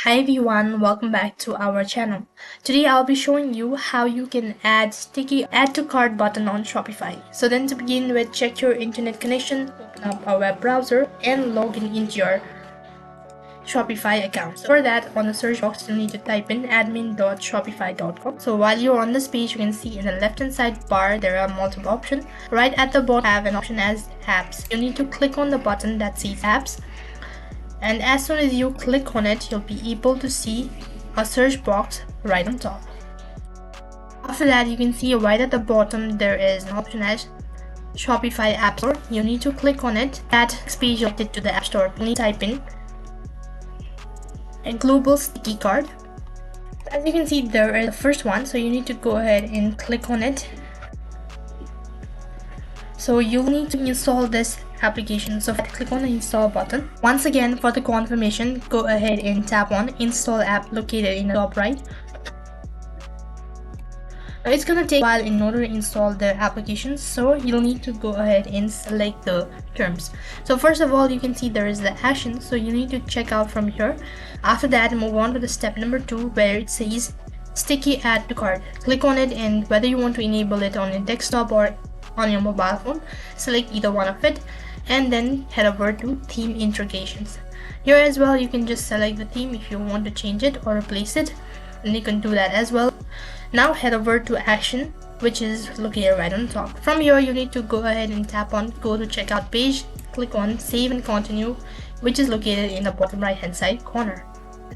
Hi everyone, welcome back to our channel. Today I'll be showing you how you can add sticky add to cart button on Shopify. So then to begin with, check your internet connection, open up a web browser and log in into your Shopify account. So for that, on the search box you'll need to type in admin.shopify.com. So while you're on this page, you can see in the left hand side bar there are multiple options. Right at the bottom have an option as apps. You need to click on the button that says apps. And as soon as you click on it, you'll be able to see a search box right on top. After that, you can see right at the bottom there is an option as Shopify App Store. You need to click on it. That page will take to the App Store. You need to type in a global sticky card. As you can see, there is the first one, so you need to go ahead and click on it. So you'll need to install this application, so click on the install button. Once again, for the confirmation, go ahead and tap on install app located in the top right. Now it's gonna take a while in order to install the application, so you'll need to go ahead and select the terms. So first of all, you can see there is the action, so you need to check out from here. After that, move on to the step number 2 where it says sticky add to cart. Click on it, and whether you want to enable it on your desktop or on your mobile phone, select either one of it and then head over to theme integrations. Here as well, you can just select the theme if you want to change it or replace it, and you can do that as well. Now head over to action, which is located right on top. From here, you need to go ahead and tap on go to checkout page, click on save and continue, which is located in the bottom right hand side corner.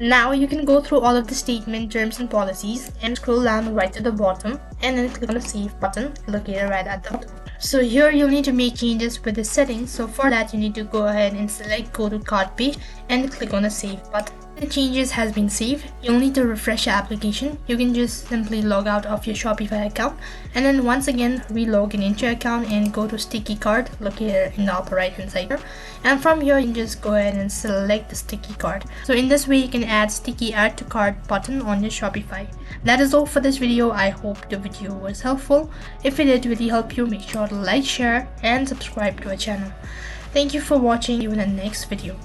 Now you can go through all of the statement, terms and policies and scroll down right to the bottom and then click on the save button located right at the bottom. So here you'll need to make changes with the settings. So for that, you need to go ahead and select go to cart page and click on the save button. The changes has been saved. You'll need to refresh your application. You can just simply log out of your Shopify account and then once again re-log in into your account and go to sticky card located in the upper right hand side here. And from here you can just go ahead and select the sticky card. So in this way you can add sticky add to cart button on your Shopify. That is all for this video. I hope the video was helpful. If it did really help you, make sure to like, share and subscribe to our channel. Thank you for watching. See you in the next video.